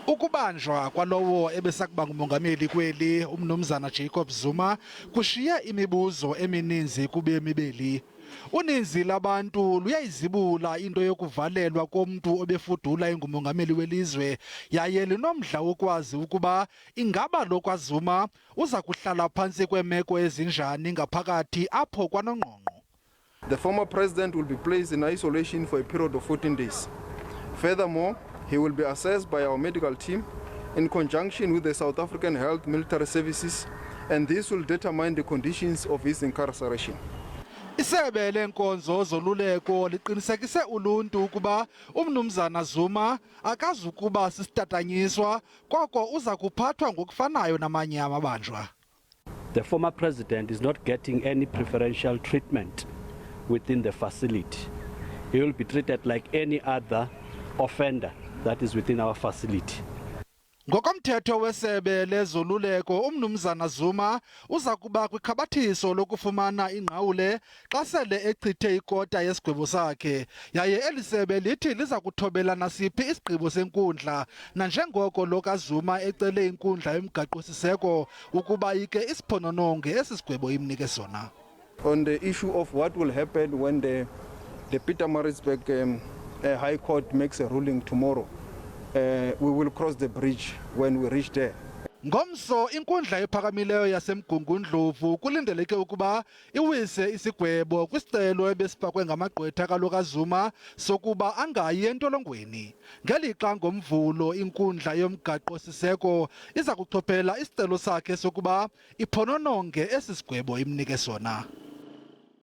Ukubanjwa kwalowo ebesakuba ngumongameli kweli umnumzana Jacob Zuma kushiye imibuzo emininzi kubemi beli. Uninzi labantu luyayizibula into yokuvalelwa komuntu obefudula engumongameli welizwe yaye linomdla wokwazi ukuba ingaba lo kwaZuma uza kuhlala phantsi kweemeko ezinjani ngaphakathi apho kwanongqongqo. The former president will be placed in isolation for a period of 14 days. Furthermore, he will be assessed by our medical team in conjunction with the South African Health Military Services, and this will determine the conditions of his incarceration. Isebe leenkonzo zoluleko liqinisekise uluntu ukuba umnumzana Zuma akazukuba sisitatanyiswa koko uza kuphathwa ngokufanayo namanye amabanjwa. The former president is not getting any preferential treatment within the facility. He will be treated like any other offender that is within our facility. Ngokomthetho wesebe lezoluleko umnumzana Zuma uza kuba kwikhabathiso lokufumana ingqawule xa sele echithe ikota yesigqibo sakhe yaye elisebe lithi liza kuthobela nasiphi isigqibo senkundla nanjengoko lo kaZuma ecele inkundla yomgaqo-siseko ukuba ike isiphonononge esi sigwebo imnike sona. On the issue of what will happen when the Pietermaritzburg High Court makes a ruling tomorrow, we will cross the bridge when we reach there. Ngomso inkundla ephakamileyo yasemgungundlovu kulindeleke ukuba iwise isigwebo kwisicelo ebesifakwe ngamagqwetha kaloka Zuma sokuba angayi entolongweni. Ngelixa ngomvulo inkundla yomgaqo-siseko iza kuchophela isicelo sakhe sokuba iphonononge esi sigwebo imnike sona.